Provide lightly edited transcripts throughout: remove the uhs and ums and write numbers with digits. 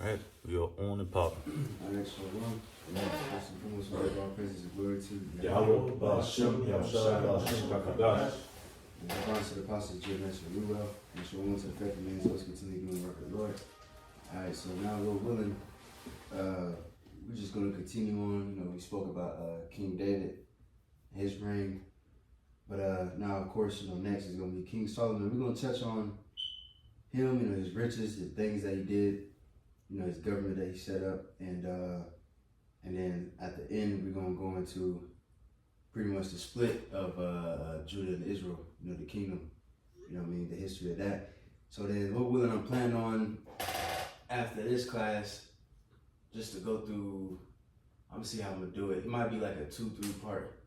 Alright, we are on and popping. Alright, Shalom. First and foremost, we give all praises and glory to Yahweh, Ba'ashem, Yahushua, Ba'ashem, HaKadosh. And response to the apostles, Jeremiah, Ruel, and Shalom to the faithful men, so let's continue doing the work of the Lord. Alright, so now, Lord willing, we're just going to continue on. You know, we spoke about King David, his reign. But now, of course, you know, next is going to be King Solomon. We're going to touch on him, you know, his riches, the things that he did, you know, his government that he set up, and then at the end we're gonna go into pretty much the split of Judah and Israel, you know, the kingdom, you know what I mean, the history of that. So then, Lord willing, I'm planning on after this class just to go through. I'm gonna see how I'm gonna do it. It might be like a 2-3 part,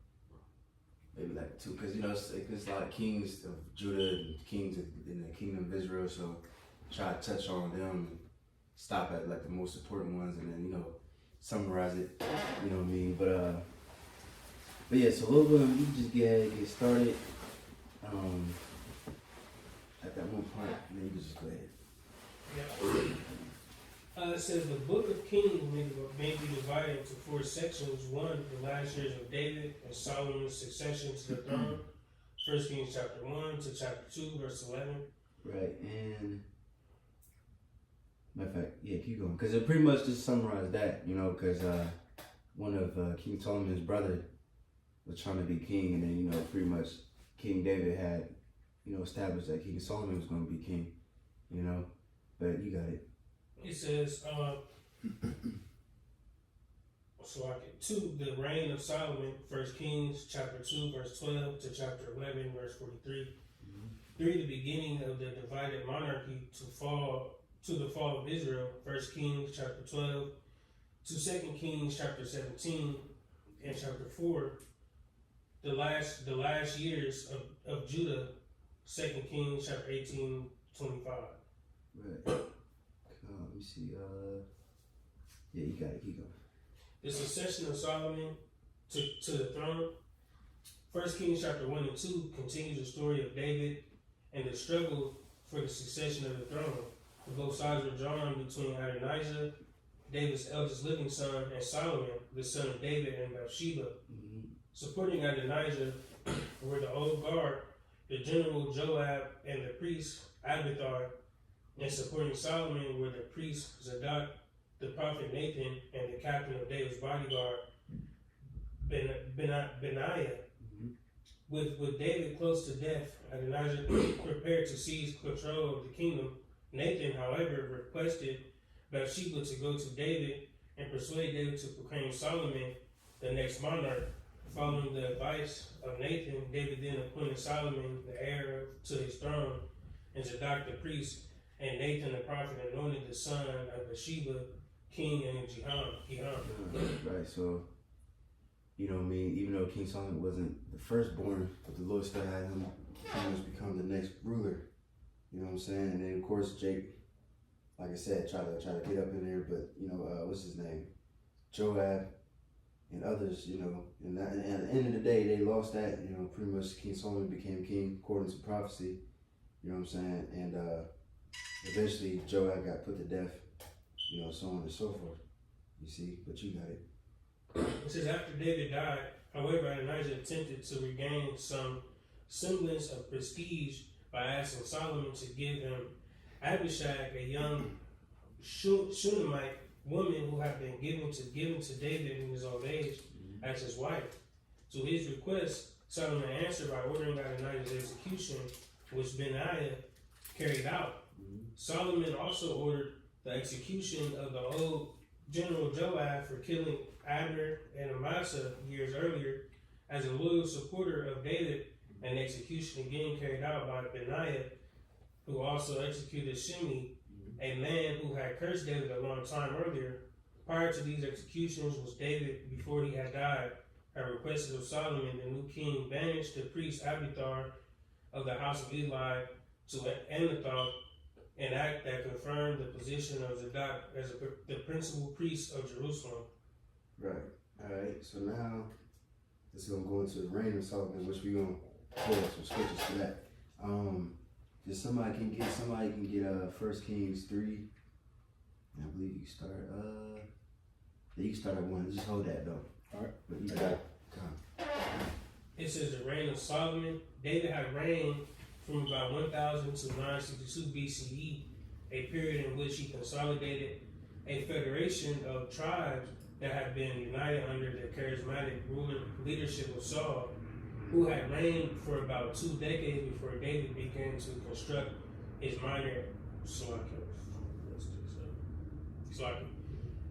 maybe like 2, because you know it's a lot of kings of Judah and kings in the kingdom of Israel. So try to touch on them. Stop at like the most important ones and then, you know, summarize it, you know what I mean? But yeah, so we can just get started at that one part, and then you can just go ahead. Yeah. It says the book of Kings may be divided into 4 sections. 1, the last years of David and Solomon's succession to the throne. 1 Kings chapter 1 to chapter 2, verse 11. Right, and matter of fact, yeah, keep going. Because it pretty much just summarized that, you know, because one of King Solomon's brother was trying to be king, and then, you know, pretty much King David had, you know, established that King Solomon was going to be king, you know. But you got it. It says, the reign of Solomon, 1 Kings chapter 2, verse 12 to chapter 11, verse 43. 3, the beginning of the divided monarchy to the fall of Israel, 1 Kings chapter 12 to 2 Kings chapter 17 and chapter 4, the last years of Judah, 2 Kings chapter 18, 25. Right. Let me see. Yeah, you got it. Keep going. The succession of Solomon to the throne. 1 Kings chapter 1 and 2 continues the story of David and the struggle for the succession of the throne. Both sides were drawn between Adonijah, David's eldest living son, and Solomon, the son of David, and Bathsheba. Supporting Adonijah were the old guard, the general Joab, and the priest Abiathar. And supporting Solomon were the priest Zadok, the prophet Nathan, and the captain of David's bodyguard, Benaiah. With David close to death, Adonijah prepared to seize control of the kingdom. Nathan, however, requested Bathsheba to go to David and persuade David to proclaim Solomon the next monarch. Following the advice of Nathan, David then appointed Solomon the heir to his throne, and Zadok the priest, and Nathan the prophet anointed the son of Bathsheba king in Gihon. Right, so, you know what I mean, even though King Solomon wasn't the firstborn, but the Lord still had him pretty much become the next ruler. You know what I'm saying? And then, of course, Jake, like I said, try to get up in there, but, you know, what's his name? Joab and others, you know, and at the end of the day, they lost that, you know, pretty much King Solomon became king according to prophecy, you know what I'm saying? And eventually, Joab got put to death, you know, so on and so forth, you see, but you got it. It says, after David died, however, Adonijah attempted to regain some semblance of prestige by asking Solomon to give him Abishag, a young Shunammite woman who had been given to David in his old age, as his wife. To his request, Solomon answered by ordering Adonijah's execution, which Benaiah carried out. Solomon also ordered the execution of the old general Joab for killing Abner and Amasa years earlier. As a loyal supporter of David, an execution again carried out by Benaiah, who also executed Shimei, a man who had cursed David a long time earlier. Prior to these executions was David, before he had died, had requested of Solomon, the new king, banish the priest Abiathar of the house of Eli to Anathoth, an act that confirmed the position of Zadok as the principal priest of Jerusalem. Right. All right. So now this is gonna go into the reign of Solomon, which we're gonna pull up some scriptures for that. Just somebody can get 1 Kings 3, And I believe you can start. Yeah, you can start at 1. Just hold that though. All right. But you I got got it. it. It says the reign of Solomon. David had reigned from about 1000 to 962 BCE, a period in which he consolidated a federation of tribes that had been united under the charismatic ruling leadership of Saul, who had reigned for about 2 decades before David began to construct his minor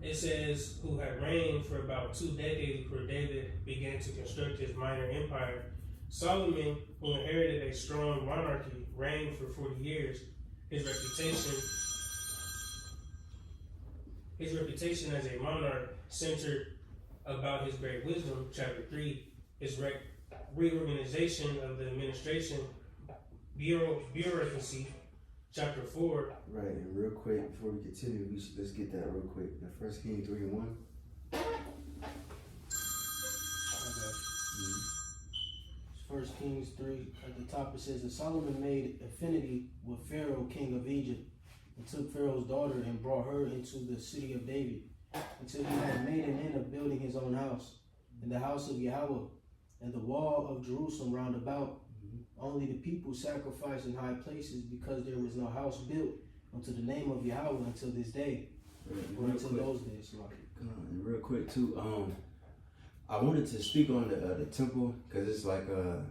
It says, who had reigned for about 2 decades before David began to construct his minor empire. Solomon, who inherited a strong monarchy, reigned for 40 years. His reputation as a monarch centered about his great wisdom, chapter 3, his reorganization of the administration, bureaucracy, chapter 4. Right, and real quick before we continue, let's get that real quick. The 1 Kings 3:1. First Kings 3, at the top it says that Solomon made affinity with Pharaoh, king of Egypt, and took Pharaoh's daughter and brought her into the city of David, until he had made an end of building his own house, and the house of Yahweh, and the wall of Jerusalem round about. Only the people sacrificed in high places, because there was no house built unto the name of Yahweh until this day, or until those days. And real quick too, I wanted to speak on the temple, because it's like I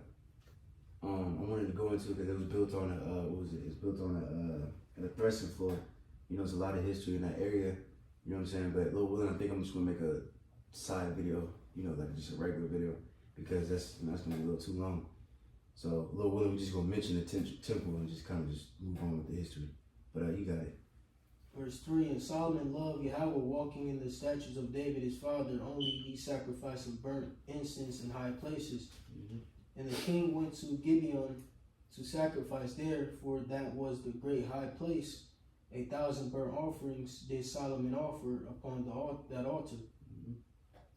wanted to go into, because it was built on it's built on a threshing floor. You know, there's a lot of history in that area. You know what I'm saying? But Lord willing, I think I'm just gonna make a side video. You know, like just a regular video, because that's gonna be a little too long. So Lord willing, we're just gonna mention the temple and just kind of just move on with the history. But you got it. Verse 3, and Solomon loved Yahweh, walking in the statutes of David his father, only he sacrificed of burnt incense in high places. And the king went to Gibeon to sacrifice there, for that was the great high place. 1,000 burnt offerings did Solomon offer upon that altar.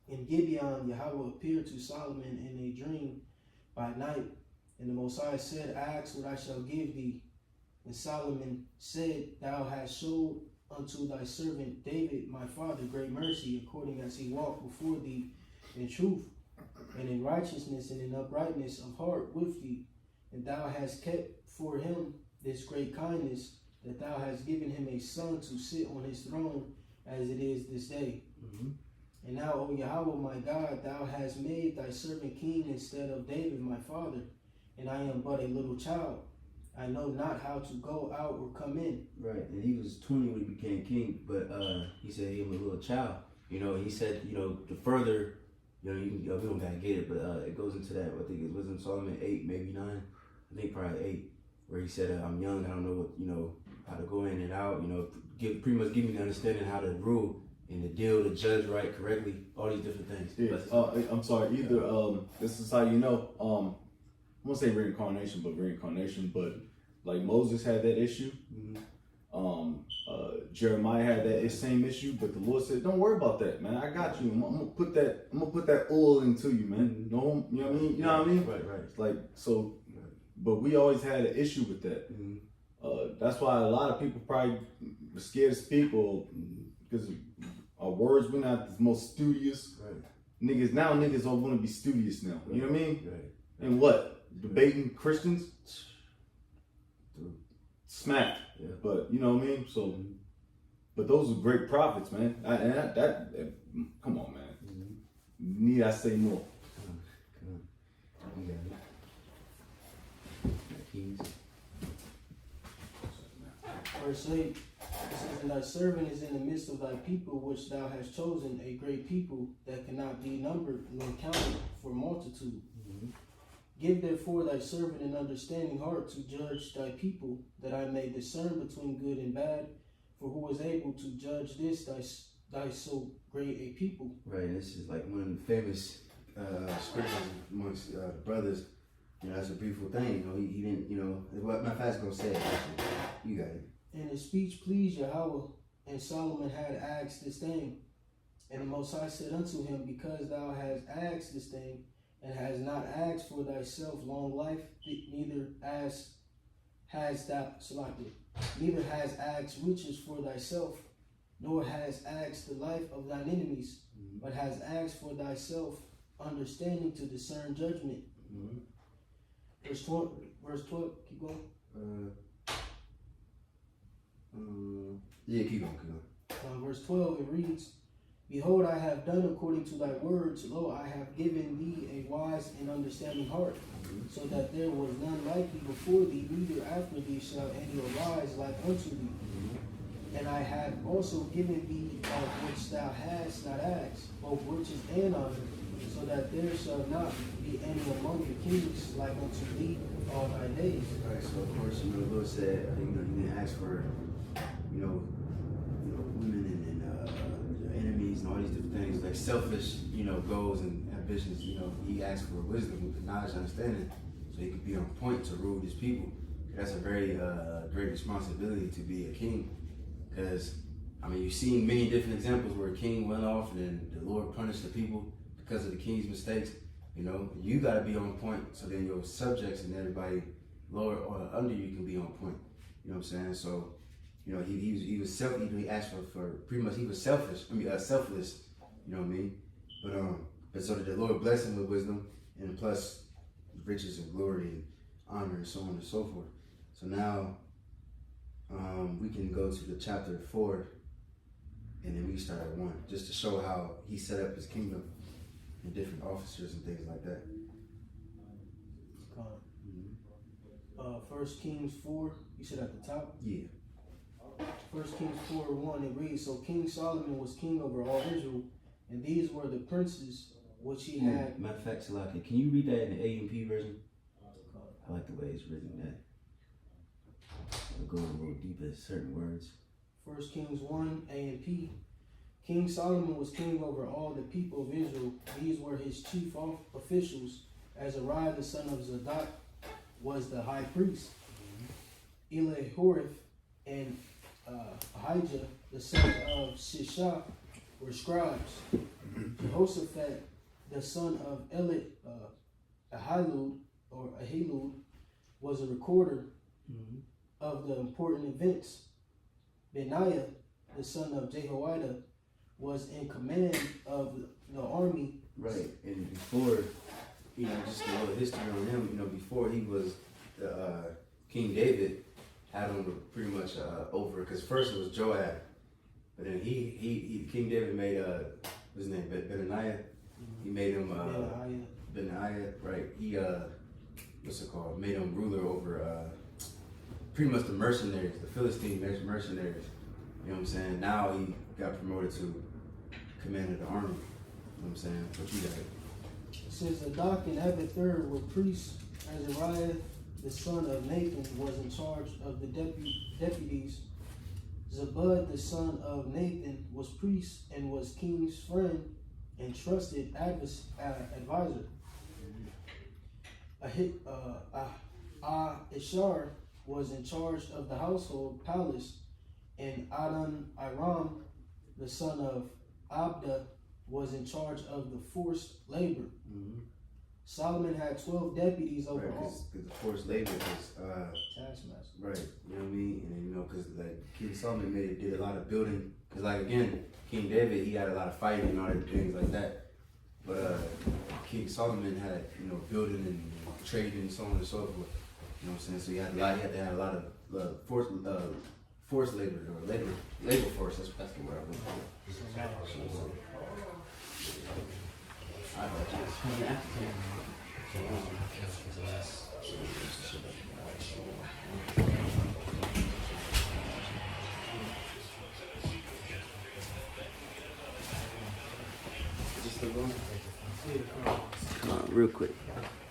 In Gibeon, Yahweh appeared to Solomon in a dream by night, and the Most High said, ask what I shall give thee. And Solomon said, thou hast showed unto thy servant David my father great mercy, according as he walked before thee in truth, and in righteousness, and in uprightness of heart with thee. And thou hast kept for him this great kindness, that thou hast given him a son to sit on his throne, as it is this day. And now, O Yahweh my God, thou hast made thy servant king instead of David my father, and I am but a little child. I know not how to go out or come in. Right, and he was 20 when he became king, but he said he was a little child. You know, he said, you know, the further, you know, we don't gotta get it, but it goes into that. I think it was in Solomon 8, maybe 9. I think probably 8, where he said, I'm young, I don't know what, you know, how to go in and out. You know, pretty much give me the understanding how to rule and to deal, to judge right, correctly, all these different things. Yeah. I'm sorry. Either this is how you know. I won't say reincarnation, but like Moses had that issue. Jeremiah had that same issue, but the Lord said, "Don't worry about that, man. I got you. I'm gonna put that oil into you, man. No, you know what I mean? You know what I mean? Right. It's like so, but we always had an issue with that. That's why a lot of people probably were scared to speak, or because our words we're not the most studious. Right. Niggas don't want to be studious now. You know what I mean? Right. And what? Debating Christians? Smack. Yeah. But you know what I mean? So, but those are great prophets, man. Come on, man. Need I say more? Come on. You got it. Kings. Verse 8, it says, and thy servant is in the midst of thy people, which thou hast chosen, a great people that cannot be numbered nor counted for multitude. Give therefore thy servant an understanding heart to judge thy people, that I may discern between good and bad. For who is able to judge this thy so great a people? Right, this is like one of the famous scriptures amongst the brothers. You know, that's a beautiful thing. You know, he didn't, you know, what my fast gonna say. Actually. You got it. And his speech pleased Yahweh, and Solomon had asked this thing. And the Most High said unto him, because thou hast asked this thing, and has not asked for thyself long life, neither has asked riches for thyself, nor has asked the life of thine enemies, but has asked for thyself understanding to discern judgment. Verse 12, keep going. Yeah, keep going. Verse 12, it reads, Behold, I have done according to thy words. Lo, I have given thee a wise and understanding heart, so that there was none like thee before thee, neither after thee shall any arise like unto thee. And I have also given thee of which thou hast not asked, both riches and honor, so that there shall not be any among the kings like unto thee all thy days. Right, so of course, the Lord said, you didn't ask for, women and your enemies and all these different things, like selfish, goals and ambitions. He asked for wisdom, knowledge, and understanding, so he could be on point to rule his people. That's a very great responsibility to be a king, because you've seen many different examples where a king went off and then the Lord punished the people because of the king's mistakes. You got to be on point, so then your subjects and everybody lower or under you can be on point. You know what I'm saying? So, he was selfish. He asked for pretty much, he was selfish. Selfless. You know what I mean? But so that the Lord blessed him with wisdom, and plus riches and glory and honor and so on and so forth. So now we can go to the chapter 4, and then we start at 1, just to show how he set up his kingdom and different officers and things like that. 1 Kings 4, you said at the top? Yeah. 1 Kings 4:1, it reads, So King Solomon was king over all Israel, and these were the princes which he had. Matter of fact, Salaki, can you read that in the AMP version? I like the way it's written. That I'll go a little deeper in certain words. 1 Kings 1, A and P. King Solomon was king over all the people of Israel. These were his chief officials. Azariah, the son of Zadok, was the high priest. Elihoreph and Ahijah, the son of Shishah, were scribes. Jehoshaphat, the son of Ahilud, was a recorder of the important events. Benaiah, the son of Jehoiada, was in command of the army. Right, and before, just a little history on him, before he was King David, had him pretty much over, because first it was Joab, but then King David made, what's his name, Benaiah, he made him, Benaiah, right, he, made him ruler over, pretty much the mercenaries, the Philistine mercenaries, you know what I'm saying? Now he got promoted to commander of the army, you know what I'm saying? What you got? It says Zadok and Abiathar were priests. Azariah, the son of Nathan, was in charge of the deputies. Zabud, the son of Nathan, was priest and was king's friend and trusted advisor. Ishar was in charge of the household palace, and Adon Iram, the son of Abda, was in charge of the forced labor. Solomon had 12 deputies over all. Because the forced labor was taskmaster. Right, you know what I mean? And because King Solomon did a lot of building. Because again, King David, he had a lot of fighting and all the things like that. But King Solomon had building and trading and so on and so forth. You know what I'm saying? So he had to have a lot of forced labor or labor force. That's the word I would call it. Real quick.